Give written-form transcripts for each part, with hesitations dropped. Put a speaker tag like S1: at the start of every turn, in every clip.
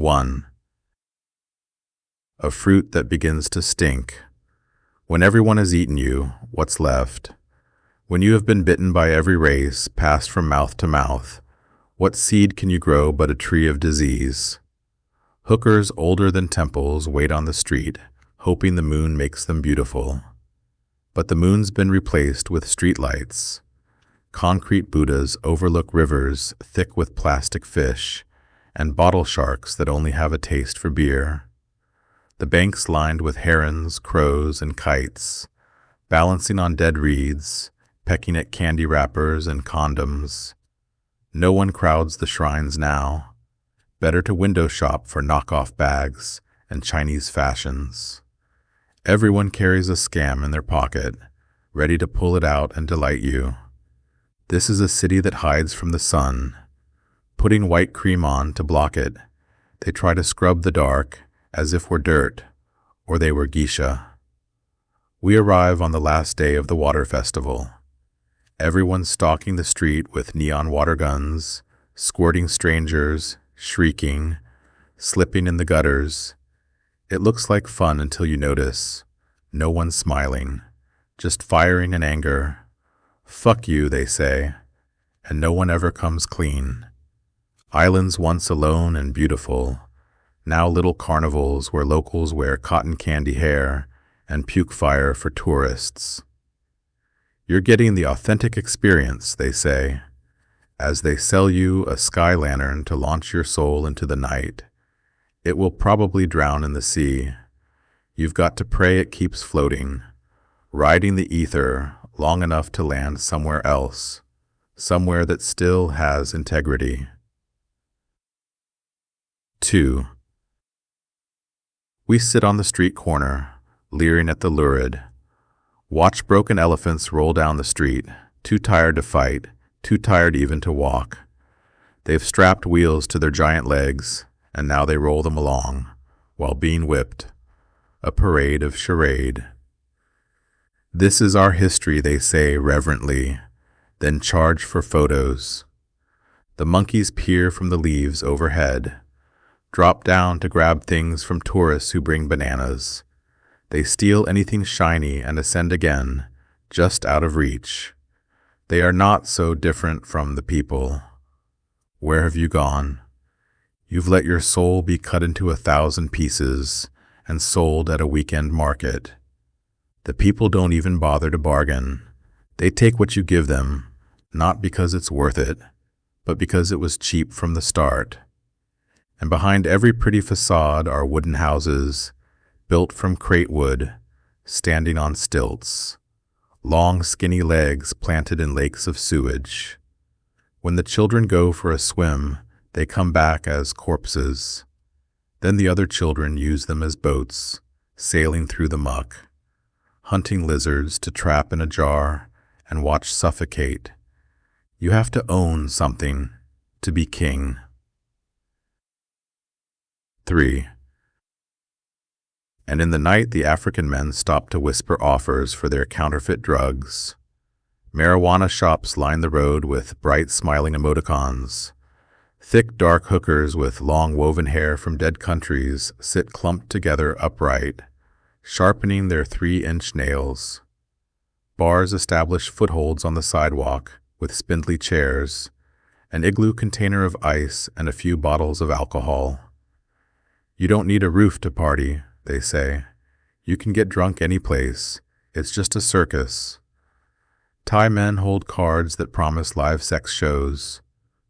S1: 1. A fruit that begins to stink. When everyone has eaten you, what's left? When you have been bitten by every race, passed from mouth to mouth, what seed can you grow but a tree of disease? Hookers older than temples wait on the street, hoping the moon makes them beautiful. But the moon's been replaced with streetlights. Concrete Buddhas overlook rivers thick with plastic fish, and bottle sharks that only have a taste for beer. The banks lined with herons, crows, and kites, balancing on dead reeds, pecking at candy wrappers and condoms. No one crowds the shrines now. Better to window shop for knockoff bags and Chinese fashions. Everyone carries a scam in their pocket, ready to pull it out and delight you. This is a city that hides from the sun. Putting white cream on to block it, they try to scrub the dark as if we're dirt, or they were geisha. We arrive on the last day of the water festival. Everyone stalking the street with neon water guns, squirting strangers, shrieking, slipping in the gutters. It looks like fun until you notice. No one's smiling, just firing in anger. Fuck you, they say, and no one ever comes clean. Islands once alone and beautiful, now little carnivals where locals wear cotton candy hair and puke fire for tourists. You're getting the authentic experience, they say, as they sell you a sky lantern to launch your soul into the night. It will probably drown in the sea. You've got to pray it keeps floating, riding the ether long enough to land somewhere else, somewhere that still has integrity. 2. We sit on the street corner, leering at the lurid. Watch broken elephants roll down the street, too tired to fight, too tired even to walk. They've strapped wheels to their giant legs, and now they roll them along, while being whipped. A parade of charade. This is our history, they say reverently, then charge for photos. The monkeys peer from the leaves overhead, drop down to grab things from tourists who bring bananas. They steal anything shiny and ascend again, just out of reach. They are not so different from the people. Where have you gone? You've let your soul be cut into 1,000 pieces and sold at a weekend market. The people don't even bother to bargain. They take what you give them, not because it's worth it, but because it was cheap from the start. And behind every pretty facade are wooden houses, built from crate wood, standing on stilts, long skinny legs planted in lakes of sewage. When the children go for a swim, they come back as corpses. Then the other children use them as boats, sailing through the muck, hunting lizards to trap in a jar and watch suffocate. You have to own something to be king. 3. And in the night the African men stop to whisper offers for their counterfeit drugs. Marijuana shops line the road with bright smiling emoticons. Thick dark hookers with long woven hair from dead countries sit clumped together upright, sharpening their 3-inch nails. Bars establish footholds on the sidewalk with spindly chairs, an igloo container of ice and a few bottles of alcohol. You don't need a roof to party, they say. You can get drunk any place. It's just a circus. Thai men hold cards that promise live sex shows,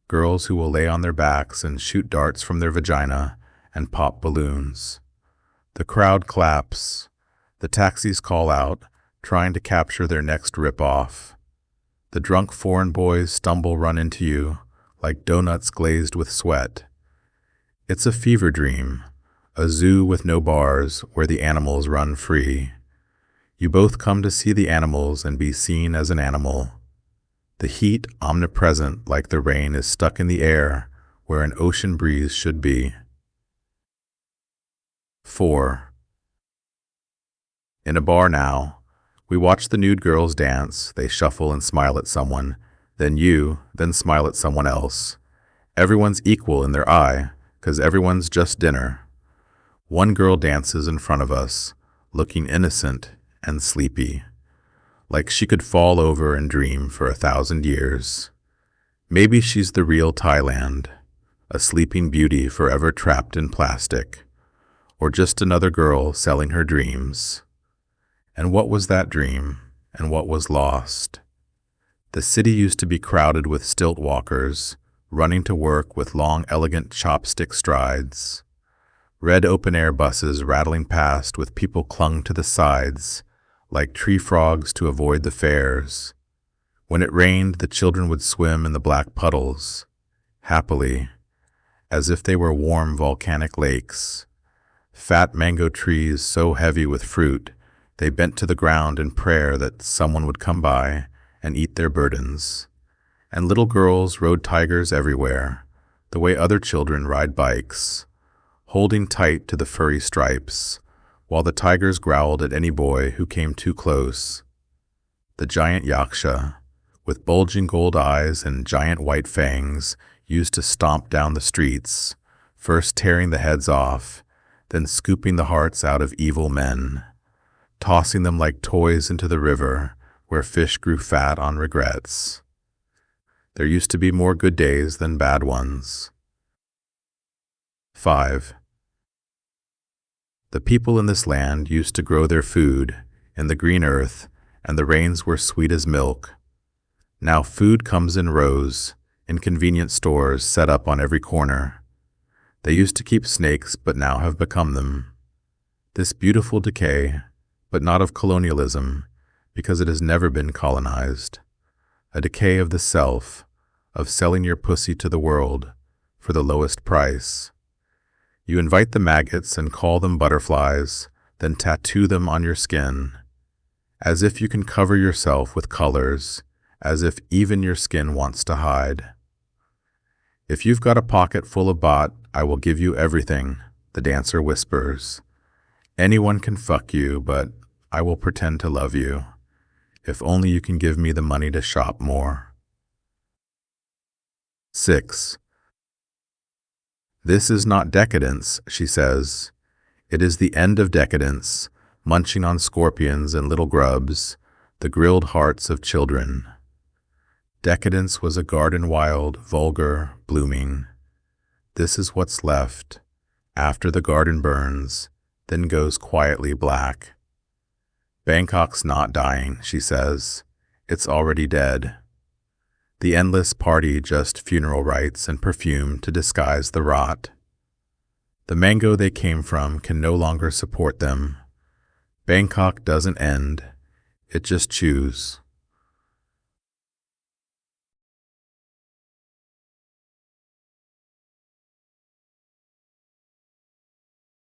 S1: girls who will lay on their backs and shoot darts from their vagina and pop balloons. The crowd claps. The taxis call out, trying to capture their next rip-off. The drunk foreign boys run into you like donuts glazed with sweat. It's a fever dream, a zoo with no bars where the animals run free. You both come to see the animals and be seen as an animal. The heat, omnipresent like the rain, is stuck in the air where an ocean breeze should be. 4. In a bar now, we watch the nude girls dance. They shuffle and smile at someone, then smile at someone else. Everyone's equal in their eye, 'cause everyone's just dinner. One girl dances in front of us, looking innocent and sleepy, like she could fall over and dream for 1,000 years. Maybe she's the real Thailand, a sleeping beauty forever trapped in plastic, or just another girl selling her dreams. And what was that dream, and what was lost? The city used to be crowded with stilt walkers, running to work with long, elegant chopstick strides. Red open-air buses rattling past with people clung to the sides, like tree frogs to avoid the fares. When it rained, the children would swim in the black puddles, happily, as if they were warm volcanic lakes. Fat mango trees so heavy with fruit, they bent to the ground in prayer that someone would come by and eat their burdens. And little girls rode tigers everywhere, the way other children ride bikes, holding tight to the furry stripes, while the tigers growled at any boy who came too close. The giant yaksha, with bulging gold eyes and giant white fangs, used to stomp down the streets, first tearing the heads off, then scooping the hearts out of evil men, tossing them like toys into the river where fish grew fat on regrets. There used to be more good days than bad ones. 5. The people in this land used to grow their food in the green earth, and the rains were sweet as milk. Now food comes in rows, in convenient stores set up on every corner. They used to keep snakes, but now have become them. This beautiful decay, but not of colonialism, because it has never been colonized. A decay of the self, of selling your pussy to the world for the lowest price. You invite the maggots and call them butterflies, then tattoo them on your skin, as if you can cover yourself with colors, as if even your skin wants to hide. If you've got a pocket full of baht, I will give you everything, the dancer whispers. Anyone can fuck you, but I will pretend to love you, if only you can give me the money to shop more. 6. This is not decadence, she says. It is the end of decadence, munching on scorpions and little grubs, the grilled hearts of children. Decadence was a garden wild, vulgar, blooming. This is what's left, after the garden burns, then goes quietly black. Bangkok's not dying, she says. It's already dead. The endless party just funeral rites and perfume to disguise the rot. The mango they came from can no longer support them. Bangkok doesn't end, it just chews.